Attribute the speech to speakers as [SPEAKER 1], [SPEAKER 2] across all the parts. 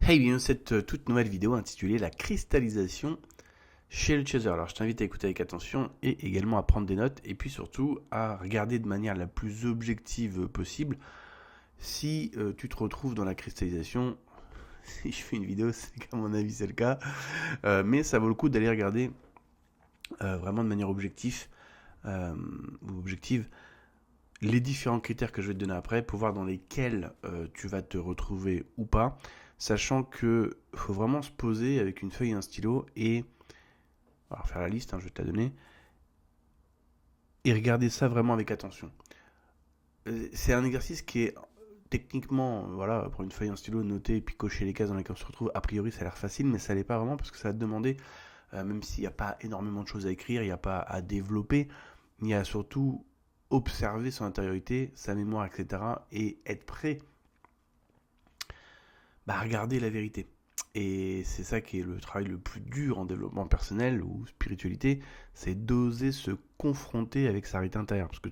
[SPEAKER 1] Hey, bienvenue dans cette toute nouvelle vidéo intitulée La cristallisation chez le chaser. Alors je t'invite à écouter avec attention et également à prendre des notes et puis surtout à regarder de manière la plus objective possible si tu te retrouves dans la cristallisation. Si je fais une vidéo, c'est qu'à mon avis c'est le cas. Mais ça vaut le coup d'aller regarder vraiment de manière objective les différents critères que je vais te donner après pour voir dans lesquels tu vas te retrouver ou pas, sachant que faut vraiment se poser avec une feuille et un stylo et on va faire la liste, je vais te la donner, et regarder ça vraiment avec attention. C'est un exercice qui est techniquement, voilà, pour une feuille et un stylo, noter et puis cocher les cases dans lesquelles on se retrouve, a priori ça a l'air facile, mais ça l'est pas vraiment parce que ça va te demander, même s'il n'y a pas énormément de choses à écrire, il n'y a pas à développer, il y a surtout observer son intériorité, sa mémoire, etc. et être prêt à regarder la vérité. Et c'est ça qui est le travail le plus dur en développement personnel ou spiritualité, c'est d'oser se confronter avec sa vérité intérieure. Parce que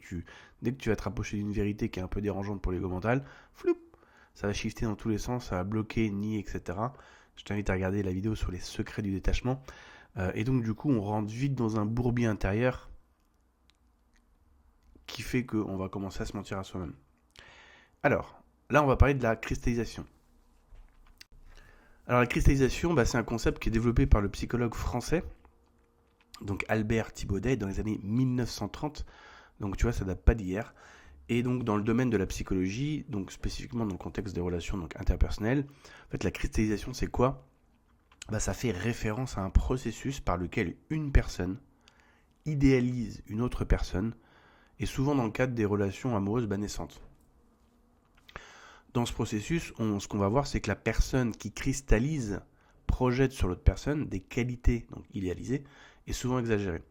[SPEAKER 1] dès que tu vas te rapprocher d'une vérité qui est un peu dérangeante pour l'ego mental, floup, ça va shifter dans tous les sens, ça va bloquer, nier, etc. Je t'invite à regarder la vidéo sur les secrets du détachement. Et donc du coup, on rentre vite dans un bourbier intérieur qui fait qu'on va commencer à se mentir à soi-même. Alors, là on va parler de la cristallisation. Alors la cristallisation, c'est un concept qui est développé par le psychologue français, donc Albert Thibaudet, dans les années 1930. Donc tu vois, ça date pas d'hier. Et donc dans le domaine de la psychologie, donc spécifiquement dans le contexte des relations donc interpersonnelles, en fait la cristallisation c'est quoi ? Ça fait référence à un processus par lequel une personne idéalise une autre personne, et souvent dans le cadre des relations amoureuses naissantes. Dans ce processus, ce qu'on va voir, c'est que la personne qui cristallise projette sur l'autre personne des qualités donc idéalisées et souvent exagérées.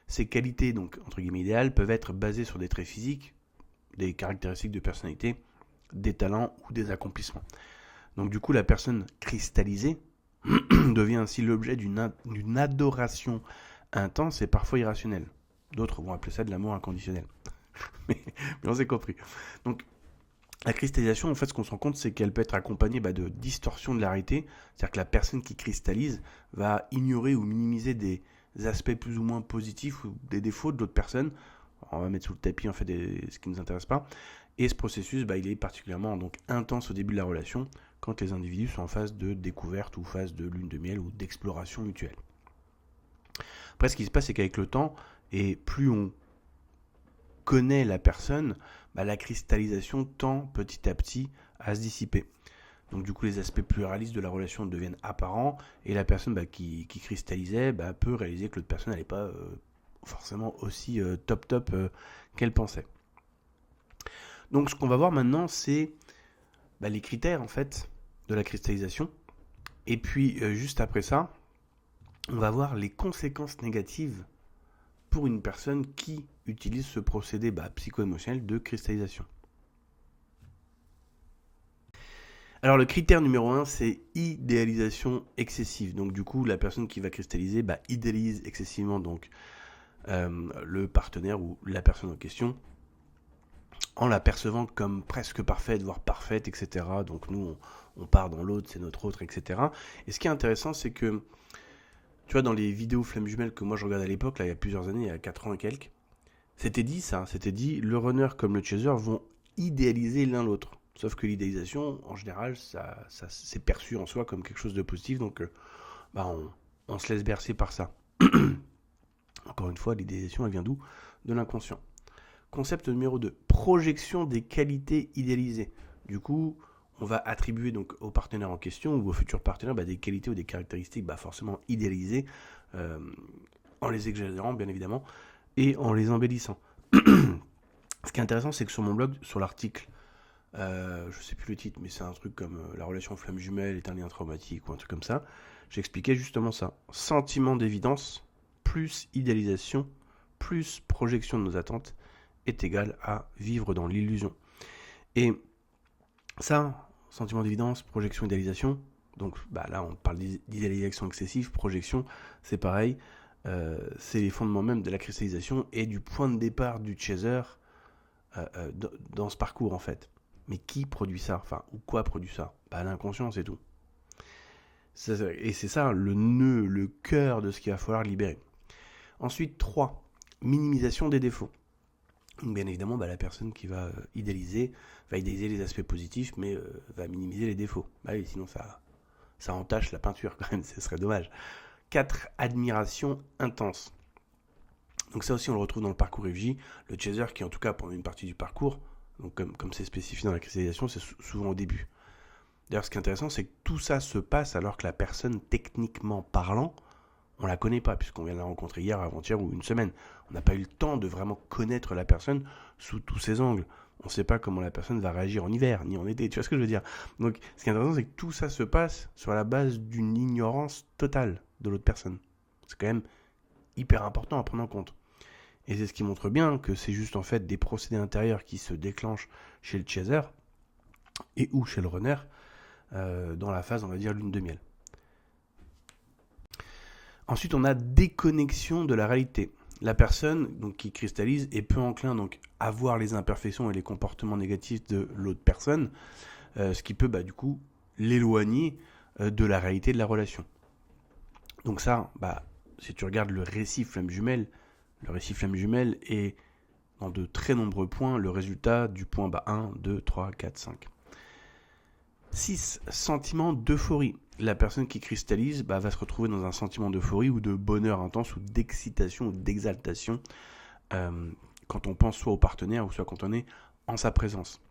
[SPEAKER 1] Ces qualités, donc entre guillemets idéales, peuvent être basées sur des traits physiques, des caractéristiques de personnalité, des talents ou des accomplissements. Donc du coup, la personne cristallisée devient ainsi l'objet d'une adoration intense et parfois irrationnelle. D'autres vont appeler ça de l'amour inconditionnel. mais on s'est compris. Donc la cristallisation, en fait, ce qu'on se rend compte, c'est qu'elle peut être accompagnée de distorsion de la réalité. C'est-à-dire que la personne qui cristallise va ignorer ou minimiser des aspects plus ou moins positifs ou des défauts de l'autre personne. On va mettre sous le tapis en fait ce qui ne nous intéresse pas. Et ce processus, il est particulièrement donc intense au début de la relation, quand les individus sont en phase de découverte ou phase de lune de miel ou d'exploration mutuelle. Après, ce qui se passe, c'est qu'avec le temps, et plus on connaît la personne, la cristallisation tend petit à petit à se dissiper. Donc du coup, les aspects plus réalistes de la relation deviennent apparents, et la personne qui cristallisait peut réaliser que l'autre personne n'allait pas forcément aussi top qu'elle pensait. Donc ce qu'on va voir maintenant, c'est les critères en fait de la cristallisation, et puis juste après ça, on va voir les conséquences négatives pour une personne qui utilise ce procédé psycho-émotionnel de cristallisation. Alors le critère numéro 1, c'est idéalisation excessive. Donc du coup, la personne qui va cristalliser idéalise excessivement donc le partenaire ou la personne en question, en la percevant comme presque parfaite, voire parfaite, etc. Donc nous, on part dans l'autre, c'est notre autre, etc. Et ce qui est intéressant, c'est que, tu vois, dans les vidéos Flammes Jumelles que moi je regardais à l'époque, là il y a plusieurs années, il y a 4 ans et quelques, c'était dit, le runner comme le chaser vont idéaliser l'un l'autre. Sauf que l'idéalisation, en général, ça c'est perçu en soi comme quelque chose de positif, donc on se laisse bercer par ça. Encore une fois, l'idéalisation, elle vient d'où ? De l'inconscient. Concept numéro 2, projection des qualités idéalisées. Du coup, on va attribuer donc au partenaire en question ou au futur partenaire des qualités ou des caractéristiques forcément idéalisées, en les exagérant bien évidemment, et en les embellissant. Ce qui est intéressant, c'est que sur mon blog, sur l'article, je sais plus le titre, mais c'est un truc comme la relation flamme jumelle est un lien traumatique ou un truc comme ça, j'expliquais justement ça. Sentiment d'évidence plus idéalisation plus projection de nos attentes est égal à vivre dans l'illusion. Et ça, sentiment d'évidence, projection, idéalisation, donc là on parle d'idéalisation excessive, projection, c'est pareil, c'est les fondements même de la cristallisation et du point de départ du chaser dans ce parcours en fait. Mais qui produit ça ? Ou quoi produit ça ? L'inconscient, c'est tout. Et c'est ça le nœud, le cœur de ce qu'il va falloir libérer. Ensuite, 3, minimisation des défauts. Donc, bien évidemment, la personne qui va idéaliser les aspects positifs, mais va minimiser les défauts. Oui, sinon ça entache la peinture quand même, ce serait dommage. 4, admiration intense. Donc ça aussi on le retrouve dans le parcours FJ, le chaser qui en tout cas pendant une partie du parcours, donc comme c'est spécifié dans la cristallisation, c'est souvent au début. D'ailleurs ce qui est intéressant c'est que tout ça se passe alors que la personne techniquement parlant, on la connaît pas puisqu'on vient de la rencontrer hier, avant-hier ou une semaine. On n'a pas eu le temps de vraiment connaître la personne sous tous ses angles. On ne sait pas comment la personne va réagir en hiver, ni en été, tu vois ce que je veux dire. Donc ce qui est intéressant c'est que tout ça se passe sur la base d'une ignorance totale de l'autre personne. C'est quand même hyper important à prendre en compte. Et c'est ce qui montre bien que c'est juste en fait des procédés intérieurs qui se déclenchent chez le chaser et ou chez le runner dans la phase, on va dire, lune de miel. Ensuite, on a déconnexion de la réalité. La personne donc, qui cristallise est peu enclin donc, à voir les imperfections et les comportements négatifs de l'autre personne, ce qui peut du coup l'éloigner de la réalité de la relation. Donc ça, si tu regardes le récit flamme jumelle est dans de très nombreux points le résultat du point 1, 2, 3, 4, 5. 6. Sentiment d'euphorie. La personne qui cristallise va se retrouver dans un sentiment d'euphorie ou de bonheur intense ou d'excitation ou d'exaltation quand on pense soit au partenaire ou soit quand on est en sa présence.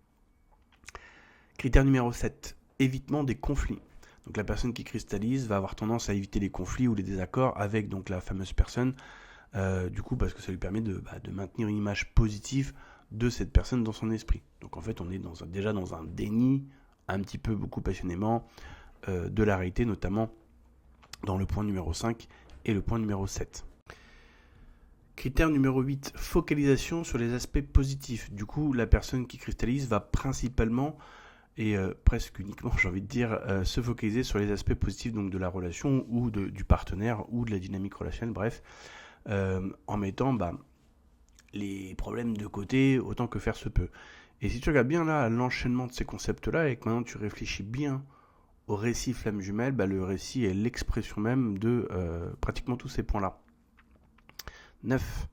[SPEAKER 1] Critère numéro 7. Évitement des conflits. Donc la personne qui cristallise va avoir tendance à éviter les conflits ou les désaccords avec donc la fameuse personne, du coup parce que ça lui permet de maintenir une image positive de cette personne dans son esprit. Donc en fait on est déjà dans un déni, un petit peu beaucoup passionnément, de la réalité, notamment dans le point numéro 5 et le point numéro 7. Critère numéro 8, focalisation sur les aspects positifs. Du coup la personne qui cristallise va principalement et presque uniquement, j'ai envie de dire, se focaliser sur les aspects positifs donc, de la relation ou du partenaire ou de la dynamique relationnelle, bref, en mettant les problèmes de côté autant que faire se peut. Et si tu regardes bien là l'enchaînement de ces concepts-là et que maintenant tu réfléchis bien au récit flamme jumelle, le récit est l'expression même de pratiquement tous ces points-là. 9.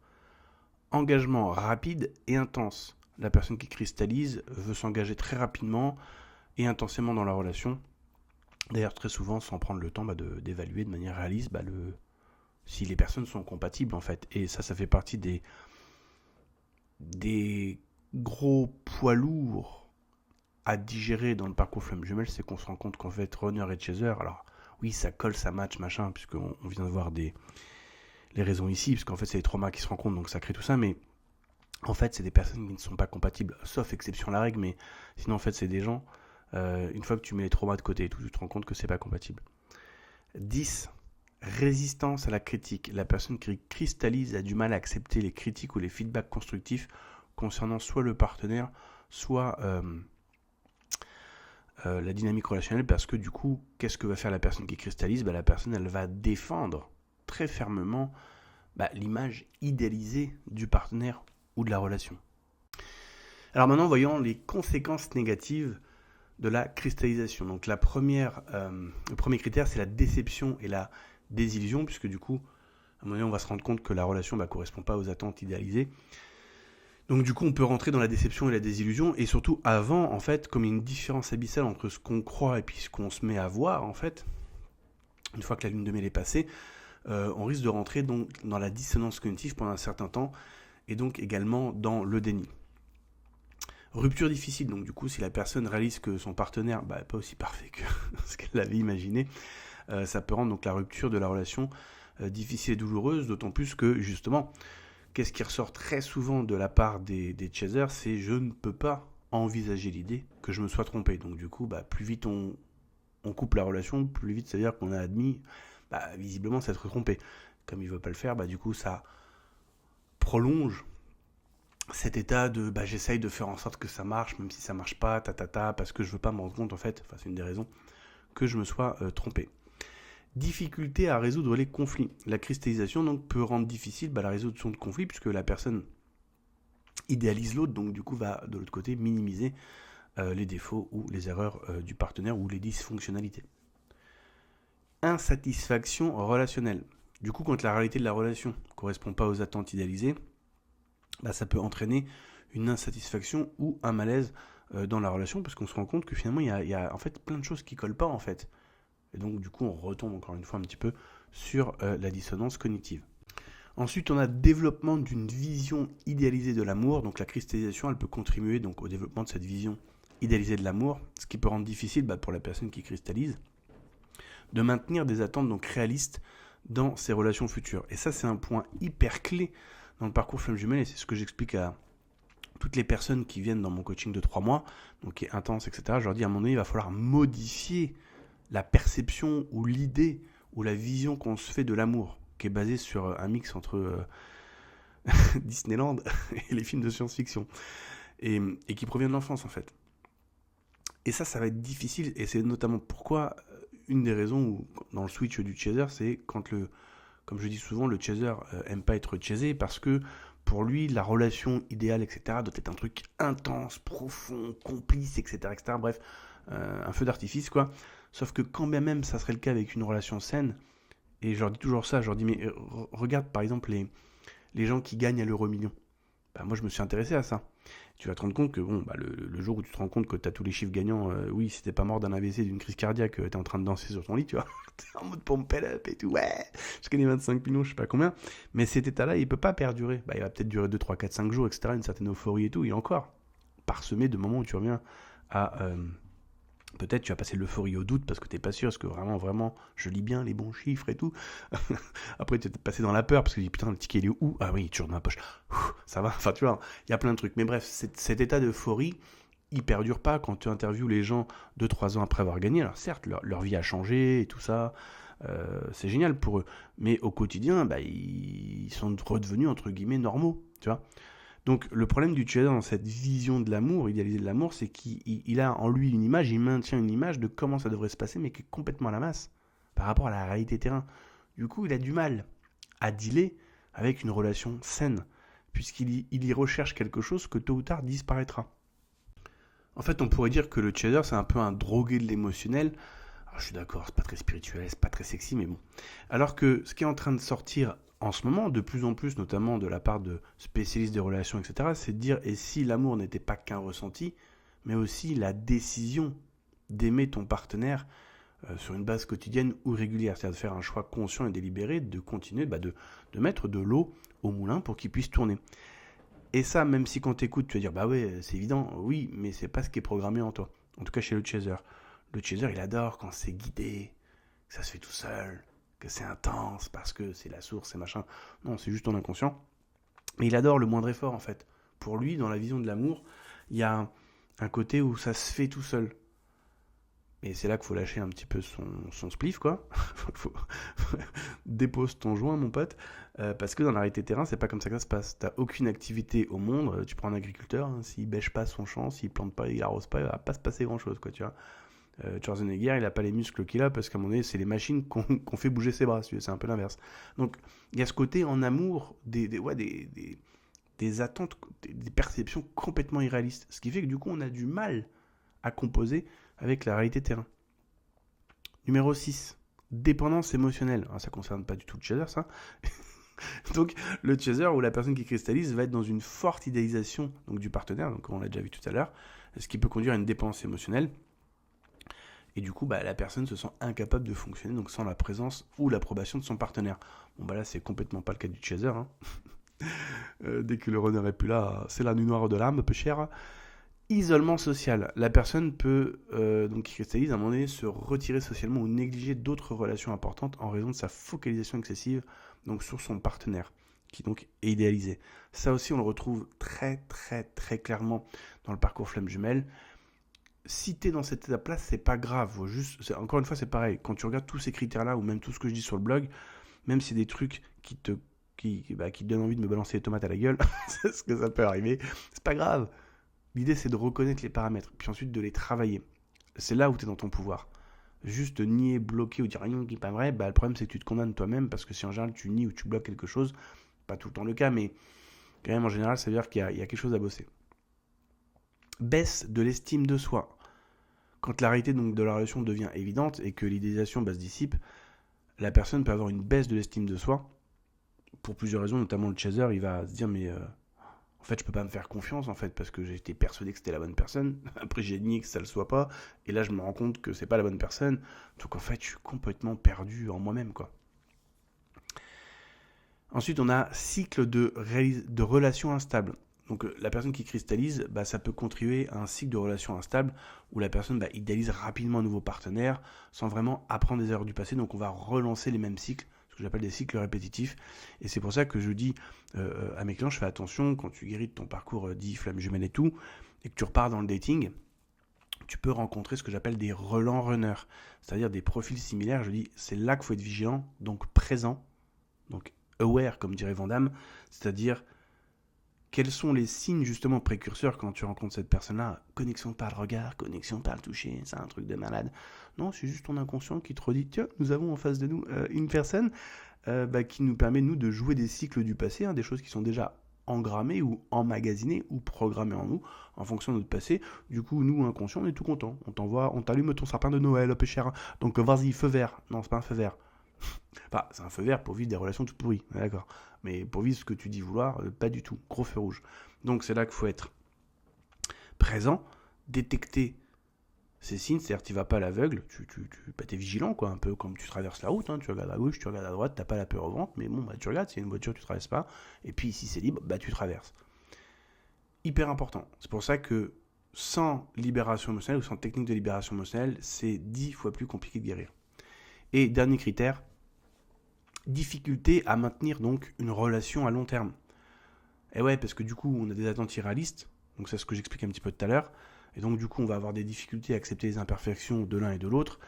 [SPEAKER 1] Engagement rapide et intense. La personne qui cristallise veut s'engager très rapidement et intensément dans la relation. D'ailleurs, très souvent, sans prendre le temps d'évaluer de manière réaliste si les personnes sont compatibles, en fait. Et ça fait partie des gros poids lourds à digérer dans le parcours flamme jumelle, c'est qu'on se rend compte qu'en fait, runner et chaser, alors oui, ça colle, ça match, machin, puisqu'on vient de voir les raisons ici, puisqu'en fait, c'est les traumas qui se rencontrent, donc ça crée tout ça, mais en fait, c'est des personnes qui ne sont pas compatibles, sauf exception à la règle, mais sinon, en fait, c'est des gens, une fois que tu mets les traumas de côté et tout, tu te rends compte que c'est pas compatible. 10. Résistance à la critique. La personne qui cristallise a du mal à accepter les critiques ou les feedbacks constructifs concernant soit le partenaire, soit la dynamique relationnelle, parce que du coup, qu'est-ce que va faire la personne qui cristallise ? La personne, elle va défendre très fermement l'image idéalisée du partenaire ou de la relation. Alors maintenant, voyons les conséquences négatives de la cristallisation. Donc le premier critère, c'est la déception et la désillusion, puisque du coup, à un moment donné, on va se rendre compte que la relation ne correspond pas aux attentes idéalisées. Donc du coup, on peut rentrer dans la déception et la désillusion, et surtout avant, en fait, comme il y a une différence abyssale entre ce qu'on croit et puis ce qu'on se met à voir, en fait, une fois que la lune de miel est passée, on risque de rentrer donc dans la dissonance cognitive pendant un certain temps, et donc également dans le déni. Rupture difficile, donc du coup, si la personne réalise que son partenaire n'est pas aussi parfait que ce qu'elle avait imaginé, ça peut rendre donc la rupture de la relation difficile et douloureuse, d'autant plus que, justement, qu'est-ce qui ressort très souvent de la part des chasers, c'est « je ne peux pas envisager l'idée que je me sois trompé ». Donc du coup, plus vite on coupe la relation, plus vite ça veut dire qu'on a admis visiblement s'être trompé. Comme il ne veut pas le faire, du coup ça prolonge cet état de j'essaye de faire en sorte que ça marche, même si ça marche pas, parce que je veux pas me rendre compte, en fait, c'est une des raisons, que je me sois trompé. Difficulté à résoudre les conflits. La cristallisation donc peut rendre difficile la résolution de conflits, puisque la personne idéalise l'autre, donc du coup va de l'autre côté minimiser les défauts ou les erreurs du partenaire ou les dysfonctionnalités. insatisfaction relationnelle. Du coup, quand la réalité de la relation ne correspond pas aux attentes idéalisées, ça peut entraîner une insatisfaction ou un malaise dans la relation, parce qu'on se rend compte que finalement, il y a en fait plein de choses qui ne collent pas en fait. Et donc, du coup, on retombe encore une fois un petit peu sur la dissonance cognitive. Ensuite, on a développement d'une vision idéalisée de l'amour. Donc, la cristallisation, elle peut contribuer donc, au développement de cette vision idéalisée de l'amour, ce qui peut rendre difficile pour la personne qui cristallise de maintenir des attentes donc réalistes dans ses relations futures. Et ça, c'est un point hyper clé dans le parcours flamme jumelle, et c'est ce que j'explique à toutes les personnes qui viennent dans mon coaching de 3 mois, donc qui est intense, etc. Je leur dis à un moment donné, il va falloir modifier la perception ou l'idée ou la vision qu'on se fait de l'amour, qui est basée sur un mix entre Disneyland et les films de science-fiction, et qui provient de l'enfance en fait. Et ça va être difficile, et c'est notamment pourquoi une des raisons où, dans le switch du chaser, c'est quand comme je dis souvent, le chaser aime pas être chasé, parce que pour lui, la relation idéale, etc., doit être un truc intense, profond, complice, etc., etc. Bref, un feu d'artifice, quoi. Sauf que quand bien même ça serait le cas avec une relation saine, et je leur dis toujours ça, je leur dis, mais regarde par exemple les gens qui gagnent à l'euro million. Moi, je me suis intéressé à ça. Tu vas te rendre compte que le jour où tu te rends compte que tu as tous les chiffres gagnants, oui, si t'es pas mort d'un AVC, d'une crise cardiaque, t'es en train de danser sur ton lit, tu vois, t'es en mode pompe up et tout, ouais, je gagne 25 millions, je sais pas combien, mais cet état-là, il peut pas perdurer. Il va peut-être durer 2, 3, 4, 5 jours, etc., une certaine euphorie et tout, et encore, parsemé de moments où tu reviens à... peut-être tu vas passer l'euphorie au doute parce que t'es pas sûr, est-ce que vraiment, je lis bien les bons chiffres et tout. Après, tu es passé dans la peur parce que tu dis putain, le ticket il est où? Ah oui, toujours dans ma poche. Ça va, enfin tu vois, il y a plein de trucs. Mais bref, cet état d'euphorie, il perdure pas quand tu interviews les gens 2-3 ans après avoir gagné. Alors certes, leur vie a changé et tout ça, c'est génial pour eux. Mais au quotidien, ils sont redevenus entre guillemets normaux, tu vois. Donc le problème du chaser dans cette vision de l'amour, idéalisée de l'amour, c'est qu'il a en lui une image, il maintient une image de comment ça devrait se passer, mais qui est complètement à la masse par rapport à la réalité terrain. Du coup, il a du mal à dealer avec une relation saine, puisqu'il y recherche quelque chose que tôt ou tard disparaîtra. En fait, on pourrait dire que le chaser, c'est un peu un drogué de l'émotionnel. Alors, je suis d'accord, c'est pas très spirituel, c'est pas très sexy, mais bon. Alors que ce qui est en train de sortir en ce moment, de plus en plus, notamment de la part de spécialistes des relations, etc., c'est de dire, et si l'amour n'était pas qu'un ressenti, mais aussi la décision d'aimer ton partenaire sur une base quotidienne ou régulière, c'est-à-dire de faire un choix conscient et délibéré, de continuer de mettre de l'eau au moulin pour qu'il puisse tourner. Et ça, même si quand t'écoutes, tu vas dire, bah ouais, c'est évident, oui, mais c'est pas ce qui est programmé en toi. En tout cas chez le chaser. Le chaser, il adore quand c'est guidé, que ça se fait tout seul, que c'est intense, parce que c'est la source, c'est machin. Non, c'est juste ton inconscient. Mais il adore le moindre effort, en fait. Pour lui, dans la vision de l'amour, il y a un côté où ça se fait tout seul. Et c'est là qu'il faut lâcher un petit peu son spliff, quoi. Dépose ton joint, mon pote. Parce que dans la réalité terrain, c'est pas comme ça que ça se passe. T'as aucune activité au monde. Tu prends un agriculteur, hein, s'il bêche pas son champ, s'il plante pas, il arrose pas, il va pas se passer grand chose, quoi, tu vois. Schwarzenegger, il a pas les muscles qu'il a parce qu'à un moment donné, c'est les machines qu'on fait bouger ses bras. C'est un peu l'inverse. Donc, il y a ce côté en amour des attentes, des perceptions complètement irréalistes. Ce qui fait que du coup, on a du mal à composer avec la réalité terrain. Numéro 6, dépendance émotionnelle. Alors, ça ne concerne pas du tout le chaser, ça. Donc, le chaser ou la personne qui cristallise va être dans une forte idéalisation donc, du partenaire, donc on l'a déjà vu tout à l'heure, ce qui peut conduire à une dépendance émotionnelle. Et du coup, la personne se sent incapable de fonctionner donc sans la présence ou l'approbation de son partenaire. Bon, là, c'est complètement pas le cas du chaser. Hein. Dès que le runner est plus là, c'est la nuit noire de l'âme, peu cher. Isolement social. La personne peut, donc qui cristallise, à un moment donné, se retirer socialement ou négliger d'autres relations importantes en raison de sa focalisation excessive donc sur son partenaire, qui donc est idéalisé. Ça aussi, on le retrouve très, très, très clairement dans le parcours flamme jumelle. Si t'es dans cette étape-là, c'est pas grave. Encore une fois, c'est pareil. Quand tu regardes tous ces critères-là, ou même tout ce que je dis sur le blog, même si c'est des trucs qui te donnent envie de me balancer les tomates à la gueule, c'est ce que ça peut arriver, c'est pas grave. L'idée, c'est de reconnaître les paramètres, puis ensuite de les travailler. C'est là où tu es dans ton pouvoir. Juste nier, bloquer ou dire rien qui n'est pas vrai, le problème, c'est que tu te condamnes toi-même, parce que si en général, tu nies ou tu bloques quelque chose, pas tout le temps le cas, mais quand même, en général, ça veut dire qu'il y a quelque chose à bosser. Baisse de l'estime de soi. Quand la réalité donc, de la relation devient évidente et que l'idéalisation se dissipe, la personne peut avoir une baisse de l'estime de soi pour plusieurs raisons, notamment le chaser, il va se dire mais en fait je peux pas me faire confiance en fait parce que j'étais persuadé que c'était la bonne personne, après j'ai nié que ça le soit pas, et là je me rends compte que c'est pas la bonne personne, donc en fait je suis complètement perdu en moi-même quoi. Ensuite on a cycle de relations instables. Donc la personne qui cristallise, ça peut contribuer à un cycle de relations instables où la personne idéalise rapidement un nouveau partenaire sans vraiment apprendre des erreurs du passé. Donc on va relancer les mêmes cycles, ce que j'appelle des cycles répétitifs. Et c'est pour ça que je dis à mes clients, je fais attention quand tu guéris de ton parcours dit flamme jumelle et tout, et que tu repars dans le dating, tu peux rencontrer ce que j'appelle des relents runners, c'est-à-dire des profils similaires. Je dis, c'est là qu'il faut être vigilant, donc présent, donc aware comme dirait Van Damme, c'est-à-dire quels sont les signes justement précurseurs quand tu rencontres cette personne-là? Connexion par le regard, connexion par le toucher, c'est un truc de malade. Non, c'est juste ton inconscient qui te redit, tiens, nous avons en face de nous une personne qui nous permet, nous, de jouer des cycles du passé, des choses qui sont déjà engrammées ou emmagasinées ou programmées en nous en fonction de notre passé. Du coup, nous, inconscients, on est tout content. On t'allume ton sapin de Noël, hop, cher. Donc, vas-y, feu vert. Non, c'est pas un feu vert. Enfin, c'est un feu vert pour vivre des relations toutes pourries, d'accord. Mais pour vivre ce que tu dis vouloir, pas du tout. Gros feu rouge. Donc c'est là qu'il faut être présent, détecter ces signes, c'est-à-dire tu vas pas à l'aveugle, tu es vigilant, quoi, un peu comme tu traverses la route, tu regardes à gauche, tu regardes à droite, t'as pas la peur au ventre, mais bon, tu regardes, s'il y a une voiture, tu traverses pas, et puis si c'est libre, tu traverses. Hyper important. C'est pour ça que sans libération émotionnelle ou sans technique de libération émotionnelle, c'est 10 fois plus compliqué de guérir. Et dernier critère, difficulté à maintenir donc une relation à long terme. Et ouais, parce que du coup, on a des attentes irréalistes, donc c'est ce que j'expliquais un petit peu tout à l'heure, et donc du coup, on va avoir des difficultés à accepter les imperfections de l'un et de l'autre,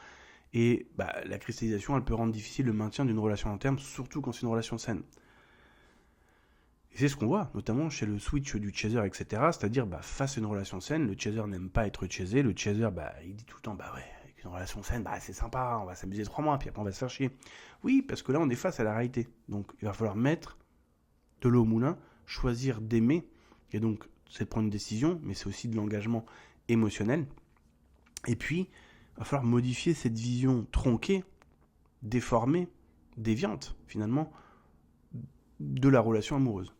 [SPEAKER 1] et la cristallisation, elle peut rendre difficile le maintien d'une relation à long terme, surtout quand c'est une relation saine. Et c'est ce qu'on voit, notamment chez le switch du chaser, etc., c'est-à-dire, face à une relation saine, le chaser n'aime pas être chasé, le chaser, il dit tout le temps, ouais, une relation saine, c'est sympa, on va s'amuser 3 mois, puis après on va se faire chier. Oui, parce que là, on est face à la réalité. Donc, il va falloir mettre de l'eau au moulin, choisir d'aimer, et donc, c'est de prendre une décision, mais c'est aussi de l'engagement émotionnel. Et puis, il va falloir modifier cette vision tronquée, déformée, déviante, finalement, de la relation amoureuse.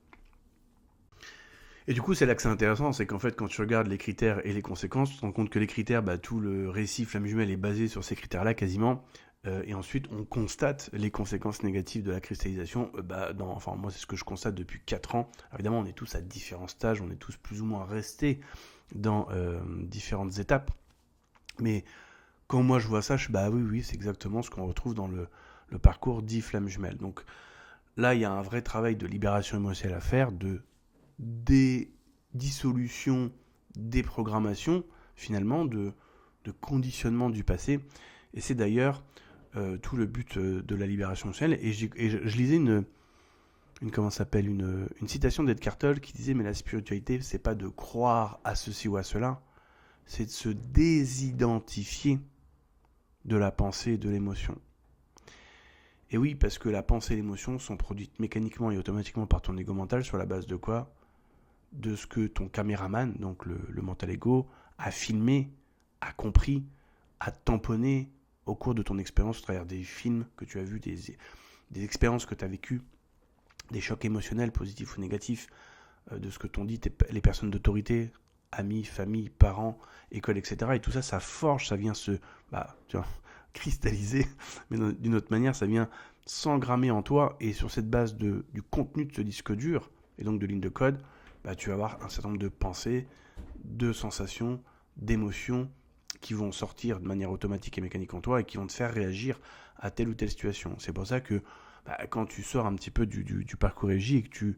[SPEAKER 1] Et du coup, c'est là que c'est intéressant, c'est qu'en fait, quand tu regardes les critères et les conséquences, tu te rends compte que les critères, tout le récit flamme jumelle est basé sur ces critères-là quasiment. Et ensuite, on constate les conséquences négatives de la cristallisation. Moi, c'est ce que je constate depuis 4 ans. Alors, évidemment, on est tous à différents stages, on est tous plus ou moins restés dans différentes étapes. Mais quand moi je vois ça, je suis oui, c'est exactement ce qu'on retrouve dans le parcours dit flamme jumelle. Donc là, il y a un vrai travail de libération émotionnelle à faire, de dissolution, déprogrammation, finalement, de conditionnement du passé. Et c'est d'ailleurs tout le but de la libération émotionnelle. Et je lisais une citation d'Edgar Tolle qui disait « Mais la spiritualité, c'est pas de croire à ceci ou à cela, c'est de se désidentifier de la pensée et de l'émotion. » Et oui, parce que la pensée et l'émotion sont produites mécaniquement et automatiquement par ton ego mental sur la base de quoi ? De ce que ton caméraman, donc le mental ego, a filmé, a compris, a tamponné au cours de ton expérience, au travers des films que tu as vus, des expériences que tu as vécues, des chocs émotionnels, positifs ou négatifs, de ce que t'ont dit les personnes d'autorité, amis, famille, parents, école, etc. Et tout ça, ça forge, ça vient se cristalliser, mais d'une autre manière, ça vient s'engrammer en toi, et sur cette base du contenu de ce disque dur, et donc de lignes de code, tu vas avoir un certain nombre de pensées, de sensations, d'émotions qui vont sortir de manière automatique et mécanique en toi et qui vont te faire réagir à telle ou telle situation. C'est pour ça que quand tu sors un petit peu du parcours régie et que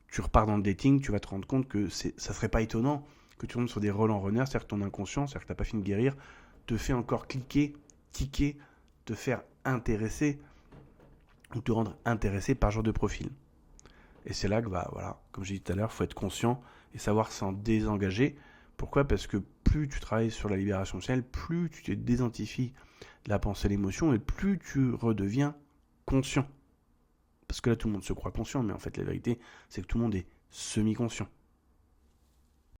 [SPEAKER 1] tu repars dans le dating, tu vas te rendre compte que ça serait pas étonnant que tu tombes sur des relents runners, c'est-à-dire que ton inconscient, c'est-à-dire que tu n'as pas fini de guérir, te fait encore cliquer, tiquer, te faire intéresser ou te rendre intéressé par genre de profil. Et c'est là que, comme j'ai dit tout à l'heure, il faut être conscient et savoir s'en désengager. Pourquoi ? Parce que plus tu travailles sur la libération émotionnelle, plus tu te désidentifies de la pensée et l'émotion, et plus tu redeviens conscient. Parce que là, tout le monde se croit conscient, mais en fait, la vérité, c'est que tout le monde est semi-conscient.